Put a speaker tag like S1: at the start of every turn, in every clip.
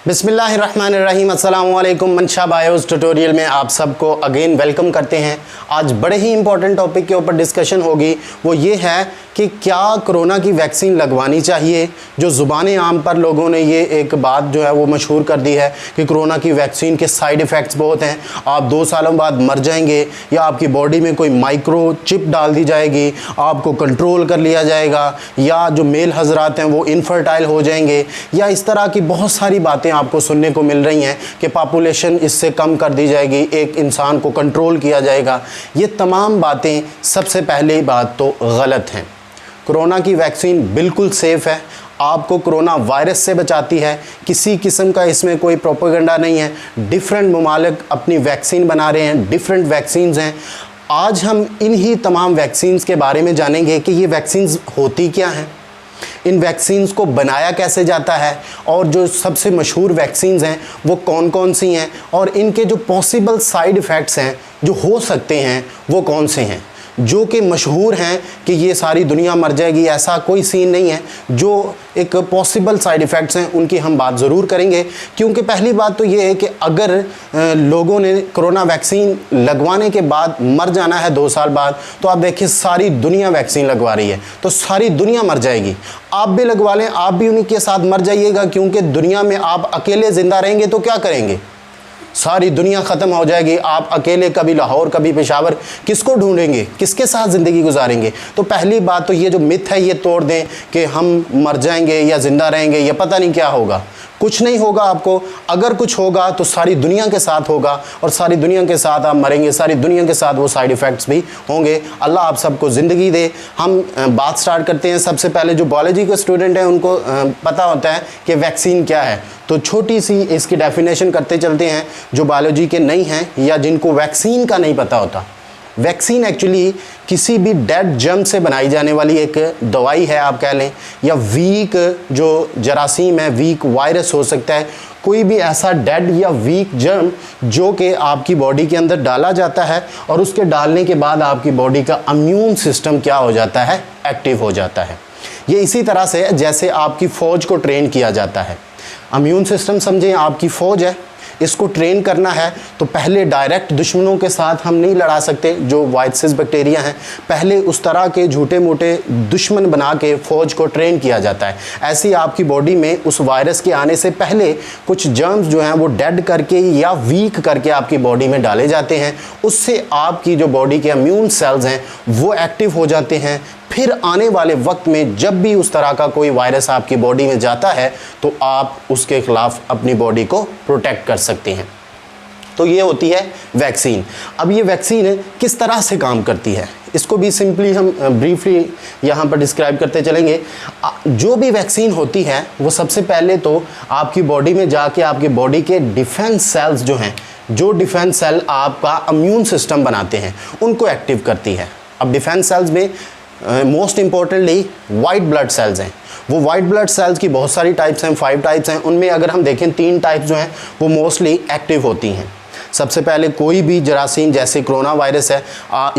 S1: बिस्मिल्लाहिर्रहमानिर्रहीम अस्सलाम वालेकुम। मंशा बायोस ट्यूटोरियल में आप सबको अगेन वेलकम करते हैं। आज बड़े ही इंपॉर्टेंट टॉपिक के ऊपर डिस्कशन होगी, वो ये है कि क्या कोरोना की वैक्सीन लगवानी चाहिए। जो ज़ुबान आम पर लोगों ने ये एक बात जो है वो मशहूर कर दी है कि कोरोना की वैक्सीन के साइड इफ़ेक्ट्स बहुत हैं, आप 2 सालों बाद मर जाएंगे, या आपकी बॉडी में कोई माइक्रो चिप डाल दी जाएगी, आपको कंट्रोल कर लिया जाएगा, या जो मेल हजरात हैं वो इनफर्टाइल हो जाएंगे, या इस तरह की बहुत सारी बातें आपको सुनने को मिल रही हैं कि पॉपुलेशन इससे कम कर दी जाएगी, एक इंसान को कंट्रोल किया जाएगा। ये तमाम बातें सबसे पहली बात तो गलत हैं। कोरोना की वैक्सीन बिल्कुल सेफ़ है, आपको कोरोना वायरस से बचाती है, किसी किस्म का इसमें कोई प्रोपेगेंडा नहीं है। डिफरेंट ममालिक अपनी वैक्सीन बना रहे हैं, डिफरेंट वैक्सीन्स हैं। आज हम इन्हीं तमाम वैक्सीन्स के बारे में जानेंगे कि ये वैक्सीन्स होती क्या हैं, इन वैक्सीन्स को बनाया कैसे जाता है, और जो सबसे मशहूर वैक्सीन्स हैं वो कौन कौन सी हैं, और इनके जो पॉसिबल साइड इफ़ेक्ट्स हैं जो हो सकते हैं वो कौन से हैं। जो कि मशहूर हैं कि ये सारी दुनिया मर जाएगी, ऐसा कोई सीन नहीं है। जो एक पॉसिबल साइड इफ़ेक्ट्स हैं उनकी हम बात ज़रूर करेंगे, क्योंकि पहली बात तो ये है कि अगर लोगों ने कोरोना वैक्सीन लगवाने के बाद मर जाना है 2 साल बाद, तो आप देखिए सारी दुनिया वैक्सीन लगवा रही है, तो सारी दुनिया मर जाएगी। आप भी लगवा लें, आप भी उन्हीं के साथ मर जाइएगा, क्योंकि दुनिया में आप अकेले ज़िंदा रहेंगे तो क्या करेंगे, सारी दुनिया ख़त्म हो जाएगी। आप अकेले कभी लाहौर कभी पेशावर, किसको ढूंढेंगे, किसके साथ ज़िंदगी गुजारेंगे। तो पहली बात तो ये जो मिथ है ये तोड़ दें कि हम मर जाएंगे या ज़िंदा रहेंगे, या पता नहीं क्या होगा। कुछ नहीं होगा आपको, अगर कुछ होगा तो सारी दुनिया के साथ होगा, और सारी दुनिया के साथ आप मरेंगे, सारी दुनिया के साथ वो साइड इफ़ेक्ट्स भी होंगे। अल्लाह आप सबको ज़िंदगी दे। हम बात स्टार्ट करते हैं। सबसे पहले जो बायोलॉजी के स्टूडेंट हैं उनको पता होता है कि वैक्सीन क्या है, तो छोटी सी इसकी डेफिनेशन करते चलते हैं। जो बायोलॉजी के नहीं हैं या जिनको वैक्सीन का नहीं पता होता, वैक्सीन एक्चुअली किसी भी डेड जर्म से बनाई जाने वाली एक दवाई है आप कह लें, या वीक जो जरासीम है, वीक वायरस हो सकता है, कोई भी ऐसा डेड या वीक जर्म जो कि आपकी बॉडी के अंदर डाला जाता है, और उसके डालने के बाद आपकी बॉडी का इम्यून सिस्टम क्या हो जाता है, एक्टिव हो जाता है। ये इसी तरह से जैसे आपकी फ़ौज को ट्रेन किया जाता है। इम्यून सिस्टम समझें आपकी फ़ौज है, इसको ट्रेन करना है तो पहले डायरेक्ट दुश्मनों के साथ हम नहीं लड़ा सकते जो वायरसेस बैक्टीरिया हैं, पहले उस तरह के झूठे मोटे दुश्मन बना के फ़ौज को ट्रेन किया जाता है। ऐसी आपकी बॉडी में उस वायरस के आने से पहले कुछ जर्म्स जो हैं वो डेड करके या वीक करके आपकी बॉडी में डाले जाते हैं, उससे आपकी जो बॉडी के इम्यून सेल्स हैं वो एक्टिव हो जाते हैं। फिर आने वाले वक्त में जब भी उस तरह का कोई वायरस आपकी बॉडी में जाता है तो आप उसके ख़िलाफ़ अपनी बॉडी को प्रोटेक्ट कर सकते हैं। तो ये होती है वैक्सीन। अब ये वैक्सीन किस तरह से काम करती है, इसको भी सिंपली हम ब्रीफली यहाँ पर डिस्क्राइब करते चलेंगे। जो भी वैक्सीन होती है वो सबसे पहले तो आपकी बॉडी में जाके आपकी बॉडी के डिफेंस सेल्स जो हैं, जो डिफेंस सेल आपका इम्यून सिस्टम बनाते हैं, उनको एक्टिव करती है। अब डिफेंस सेल्स में most importantly white blood cells हैं। वो वाइट ब्लड सेल्स की बहुत सारी टाइप्स हैं, 5 टाइप्स हैं। उनमें अगर हम देखें 3 टाइप्स जो हैं वो मोस्टली एक्टिव होती हैं। सबसे पहले कोई भी जरासीम जैसे कोरोना वायरस है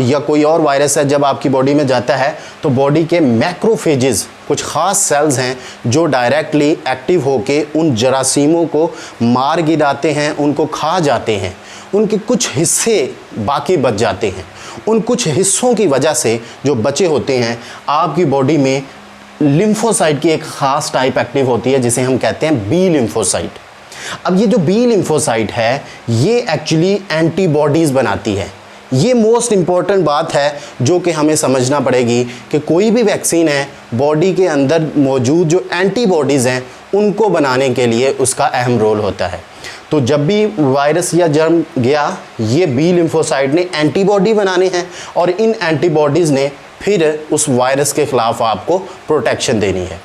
S1: या कोई और वायरस है, जब आपकी बॉडी में जाता है तो बॉडी के मैक्रोफेजेस, कुछ ख़ास सेल्स हैं जो डायरेक्टली एक्टिव होके उन जरासीमों को मार गिराते हैं, उनको खा जाते हैं। उनके कुछ हिस्से बाकी बच जाते हैं। उन कुछ हिस्सों की वजह से जो बचे होते हैं आपकी बॉडी में लिम्फोसाइट की एक ख़ास टाइप एक्टिव होती है जिसे हम कहते हैं बी लिम्फोसाइट। अब ये जो बी लिम्फोसाइट है ये एक्चुअली एंटीबॉडीज़ बनाती है। ये मोस्ट इम्पॉर्टेंट बात है जो कि हमें समझना पड़ेगी कि कोई भी वैक्सीन है, बॉडी के अंदर मौजूद जो एंटीबॉडीज़ हैं उनको बनाने के लिए उसका अहम रोल होता है। तो जब भी वायरस या जर्म गया, ये बी लिम्फोसाइट ने एंटीबॉडी बनाने हैं, और इन एंटीबॉडीज़ ने फिर उस वायरस के ख़िलाफ़ आपको प्रोटेक्शन देनी है।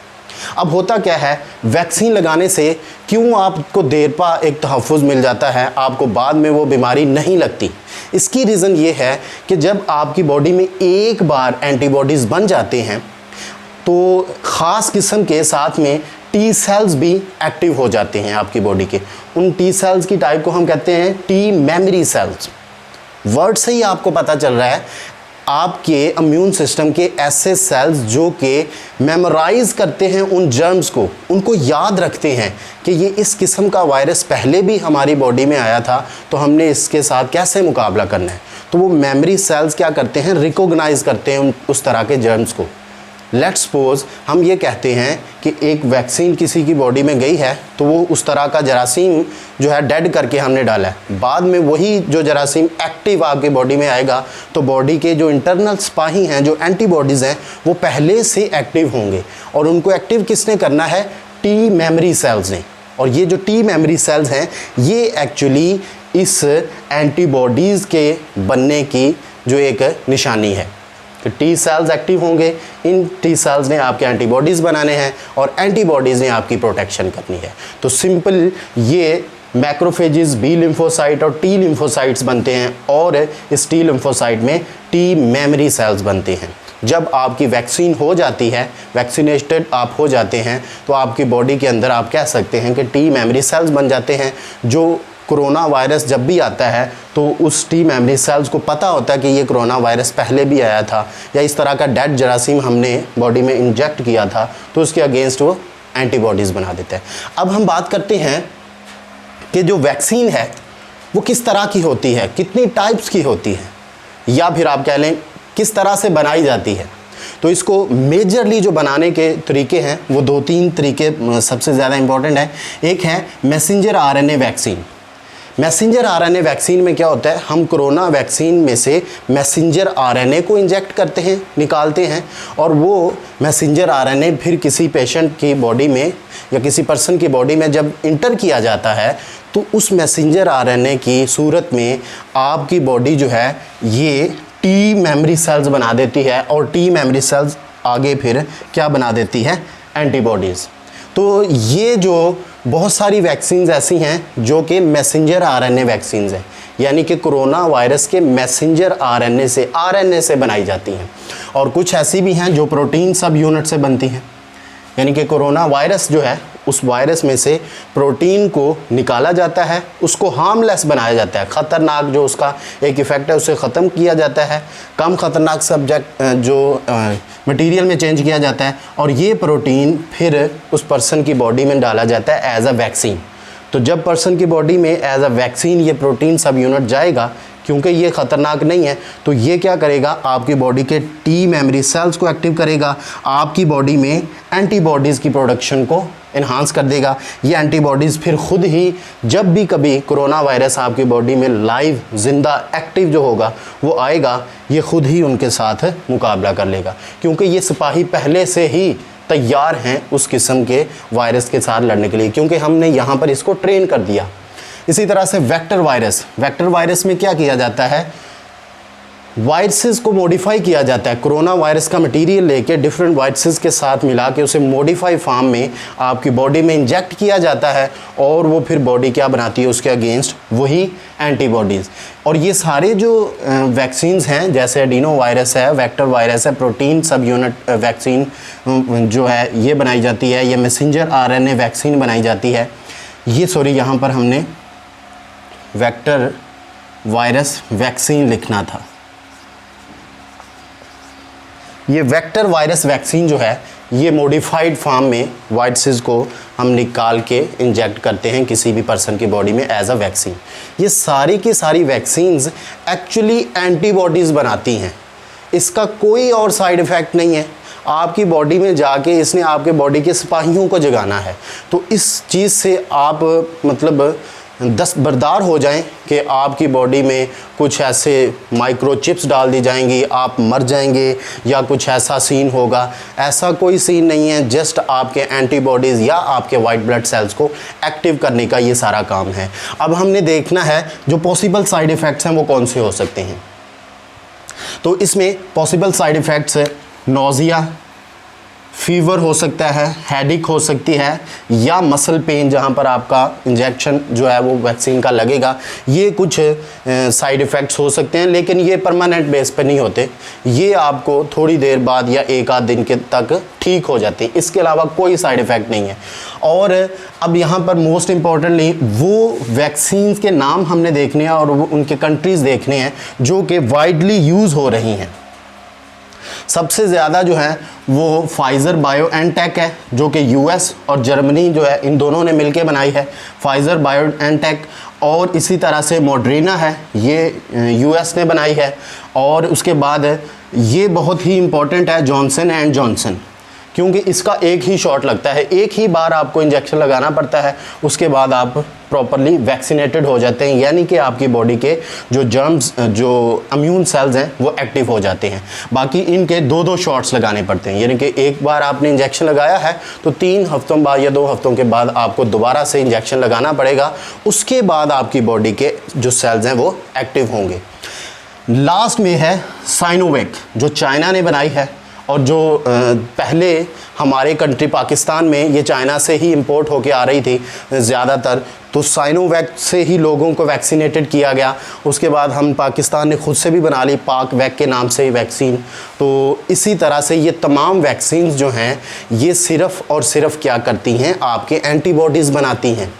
S1: अब होता क्या है, वैक्सीन लगाने से क्यों आपको देर पा एक तहफ़्फ़ुज़ मिल जाता है, आपको बाद में वो बीमारी नहीं लगती। इसकी रीज़न ये है कि जब आपकी बॉडी में एक बार एंटीबॉडीज़ बन जाते हैं तो ख़ास किस्म के साथ में टी सेल्स भी एक्टिव हो जाते हैं आपकी बॉडी के। उन टी सेल्स की टाइप को हम कहते हैं टी मेमोरी सेल्स। वर्ड से ही आपको पता चल रहा है आपके इम्यून सिस्टम के ऐसे सेल्स जो कि मेमोराइज करते हैं उन जर्म्स को, उनको याद रखते हैं कि ये इस किस्म का वायरस पहले भी हमारी बॉडी में आया था, तो हमने इसके साथ कैसे मुकाबला करना है। तो वो मेमोरी सेल्स क्या करते हैं, रिकॉग्नाइज करते हैं उस तरह के जर्म्स को। लेट्स सपोज हम ये कहते हैं कि एक वैक्सीन किसी की बॉडी में गई है, तो वो उस तरह का जरासीम जो है डेड करके हमने डाला है, बाद में वही जो जरासीम एक्टिव आपके बॉडी में आएगा, तो बॉडी के जो इंटरनल सिपाही हैं, जो एंटीबॉडीज़ हैं, वो पहले से एक्टिव होंगे। और उनको एक्टिव किसने करना है, टी मेमोरी सेल्स ने। और ये जो टी मेमोरी सेल्स हैं, ये एक्चुअली इस एंटीबॉडीज़ के बनने की जो एक निशानी है कि टी सेल्स एक्टिव होंगे, इन टी सेल्स ने आपके एंटीबॉडीज़ बनाने हैं और एंटीबॉडीज़ ने आपकी प्रोटेक्शन करनी है। तो सिंपल ये मैक्रोफेजेस बी लिम्फोसाइट और टी लिम्फोसाइट्स बनते हैं और इस टी लिम्फोसाइट में टी मेमोरी सेल्स बनते हैं। जब आपकी वैक्सीन हो जाती है, वैक्सीनेटेड आप हो जाते हैं, तो आपकी बॉडी के अंदर आप कह सकते हैं कि टी मेमोरी सेल्स बन जाते हैं। जो कोरोना वायरस जब भी आता है तो उस टी मेमोरी सेल्स को पता होता है कि ये कोरोना वायरस पहले भी आया था या इस तरह का डेड जरासीम हमने बॉडी में इंजेक्ट किया था, तो उसके अगेंस्ट वो एंटीबॉडीज़ बना देते हैं। अब हम बात करते हैं कि जो वैक्सीन है वो किस तरह की होती है, कितनी टाइप्स की होती है, या फिर आप कह लें किस तरह से बनाई जाती है। तो इसको मेजरली जो बनाने के तरीके हैं वो 2-3 तरीके सबसे ज़्यादा इम्पॉर्टेंट है। एक है messenger RNA vaccine. Messenger RNA vaccine में क्या होता है, हम कोरोना वैक्सीन में से मैसेंजर आरएनए को इंजेक्ट करते हैं, निकालते हैं, और वो मैसेंजर आरएनए फिर किसी पेशेंट की बॉडी में या किसी पर्सन की बॉडी में जब इंटर किया जाता है, तो उस मैसेंजर आरएनए की सूरत में आपकी बॉडी जो है ये टी मेमोरी सेल्स बना देती है, और टी मेमोरी सेल्स आगे फिर क्या बना देती है, एंटीबॉडीज़। तो ये जो बहुत सारी वैक्सीन्स ऐसी हैं जो कि मैसेंजर आरएनए वैक्सीन्स हैं, यानी कि कोरोना वायरस के मैसेंजर आरएनए से बनाई जाती हैं। और कुछ ऐसी भी हैं जो प्रोटीन सब यूनिट से बनती हैं, यानी कि कोरोना वायरस जो है उस वायरस में से प्रोटीन को निकाला जाता है, उसको हार्मलेस बनाया जाता है, ख़तरनाक जो उसका एक इफ़ेक्ट है उसे ख़त्म किया जाता है, कम ख़तरनाक सब्जेक्ट जो मटेरियल में चेंज किया जाता है, और ये प्रोटीन फिर उस पर्सन की बॉडी में डाला जाता है एज अ वैक्सीन। तो जब पर्सन की बॉडी में एज अ वैक्सीन ये प्रोटीन सब यूनिट जाएगा, क्योंकि ये ख़तरनाक नहीं है, तो ये क्या करेगा, आपकी बॉडी के टी मेमोरी सेल्स को एक्टिव करेगा, आपकी बॉडी में एंटीबॉडीज़ की प्रोडक्शन को इन्हांस कर देगा। ये एंटीबॉडीज़ फिर खुद ही जब भी कभी कोरोना वायरस आपकी बॉडी में लाइव ज़िंदा एक्टिव जो होगा वो आएगा, ये खुद ही उनके साथ मुकाबला कर लेगा, क्योंकि ये सिपाही पहले से ही तैयार हैं उस किस्म के वायरस के साथ लड़ने के लिए, क्योंकि हमने यहाँ पर इसको ट्रेन कर दिया। इसी तरह से वेक्टर वायरस में क्या किया जाता है, वायरसेस को मॉडिफाई किया जाता है। कोरोना वायरस का मटेरियल लेके डिफरेंट वायरसेस के साथ मिला के उसे मॉडिफाई फॉर्म में आपकी बॉडी में इंजेक्ट किया जाता है, और वो फिर बॉडी क्या बनाती है उसके अगेंस्ट, वही एंटीबॉडीज़। और ये सारे जो वैक्सीन्स हैं, जैसे एडिनो वायरस है, वेक्टर वायरस है, प्रोटीन सब यूनिट वैक्सीन जो है ये बनाई जाती है, ये मैसेंजर आरएनए वैक्सीन बनाई जाती है। ये यहाँ पर हमने वेक्टर वायरस वैक्सीन लिखना था। ये वेक्टर वायरस वैक्सीन जो है ये मॉडिफाइड फॉर्म में वायरसेस को हम निकाल के इंजेक्ट करते हैं किसी भी पर्सन की बॉडी में एज अ वैक्सीन। ये सारी की सारी वैक्सीन्स एक्चुअली एंटीबॉडीज़ बनाती हैं, इसका कोई और साइड इफ़ेक्ट नहीं है। आपकी बॉडी में जाके इसने आपके बॉडी के सिपाहियों को जगाना है। तो इस चीज़ से आप मतलब दस्तबरदार हो जाएं कि आपकी बॉडी में कुछ ऐसे माइक्रोचिप्स डाल दी जाएंगी, आप मर जाएंगे, या कुछ ऐसा सीन होगा। ऐसा कोई सीन नहीं है, जस्ट आपके एंटीबॉडीज़ या आपके वाइट ब्लड सेल्स को एक्टिव करने का ये सारा काम है। अब हमने देखना है जो पॉसिबल साइड इफ़ेक्ट्स हैं वो कौन से हो सकते हैं। तो इसमें पॉसिबल साइड इफ़ेक्ट्स है नोज़िया, फीवर हो सकता है, हेडेक हो सकती है, या मसल पेन जहाँ पर आपका इंजेक्शन जो है वो वैक्सीन का लगेगा। ये कुछ साइड इफ़ेक्ट्स हो सकते हैं, लेकिन ये परमानेंट बेस पे नहीं होते, ये आपको थोड़ी देर बाद या एक आध दिन के तक ठीक हो जाती है। इसके अलावा कोई साइड इफ़ेक्ट नहीं है। और अब यहाँ पर मोस्ट इम्पॉर्टेंटली वो वैक्सीन के नाम हमने देखने हैं और वो उनके कंट्रीज़ देखने हैं जो कि वाइडली यूज़ हो रही हैं। सबसे ज़्यादा जो है वो फाइज़र बायोएनटेक है, जो कि यूएस और जर्मनी जो है इन दोनों ने मिलकर बनाई है, फाइज़र बायोएनटेक। और इसी तरह से मॉडर्ना है, ये यूएस ने बनाई है। और उसके बाद ये बहुत ही इम्पॉर्टेंट है जॉनसन एंड जॉनसन, क्योंकि इसका एक ही शॉट लगता है, एक ही बार आपको इंजेक्शन लगाना पड़ता है, उसके बाद आप प्रॉपरली वैक्सीनेटेड हो जाते हैं, यानी कि आपकी बॉडी के जो जर्म्स, जो इम्यून सेल्स हैं वो एक्टिव हो जाते हैं। बाकी इनके 2-2 शॉट्स लगाने पड़ते हैं, यानी कि एक बार आपने इंजेक्शन लगाया है तो 3 हफ्तों बाद या 2 हफ्तों के बाद आपको दोबारा से इंजेक्शन लगाना पड़ेगा, उसके बाद आपकी बॉडी के जो सेल्स हैं वो एक्टिव होंगे। लास्ट में है साइनोवैक, जो चाइना ने बनाई है और जो पहले हमारे कंट्री पाकिस्तान में ये चाइना से ही इंपोर्ट होके आ रही थी ज़्यादातर, तो साइनोवैक से ही लोगों को वैक्सीनेटेड किया गया। उसके बाद हम पाकिस्तान ने खुद से भी बना ली पाक वैक के नाम से ही वैक्सीन। तो इसी तरह से ये तमाम वैक्सीन्स जो हैं ये सिर्फ़ और सिर्फ क्या करती हैं, आपके एंटीबॉडीज़ बनाती हैं,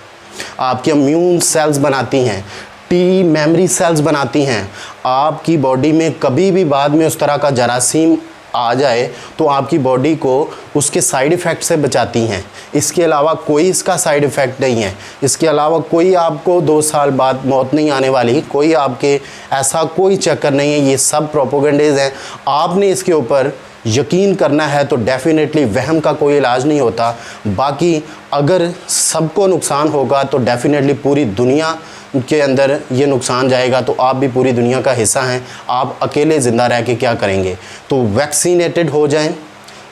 S1: आपके इम्यून सेल्स बनाती हैं, टी मेमोरी सेल्स बनाती हैं। आपकी बॉडी में कभी भी बाद में उस तरह का जरासीम आ जाए तो आपकी बॉडी को उसके साइड इफ़ेक्ट से बचाती हैं। इसके अलावा कोई इसका साइड इफ़ेक्ट नहीं है, इसके अलावा कोई आपको 2 साल बाद मौत नहीं आने वाली, कोई आपके ऐसा कोई चक्कर नहीं है, ये सब प्रोपोगंडेज हैं। आपने इसके ऊपर यकीन करना है तो डेफ़िनेटली वहम का कोई इलाज नहीं होता। बाकी अगर सबको नुकसान होगा तो डेफ़िनेटली पूरी दुनिया के अंदर ये नुकसान जाएगा, तो आप भी पूरी दुनिया का हिस्सा हैं। आप अकेले ज़िंदा रह के क्या करेंगे? तो वैक्सीनेटेड हो जाएं,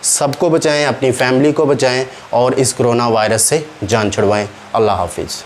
S1: सबको बचाएं, अपनी फैमिली को बचाएं और इस कोरोना वायरस से जान छुड़वाएं। अल्लाह हाफिज़।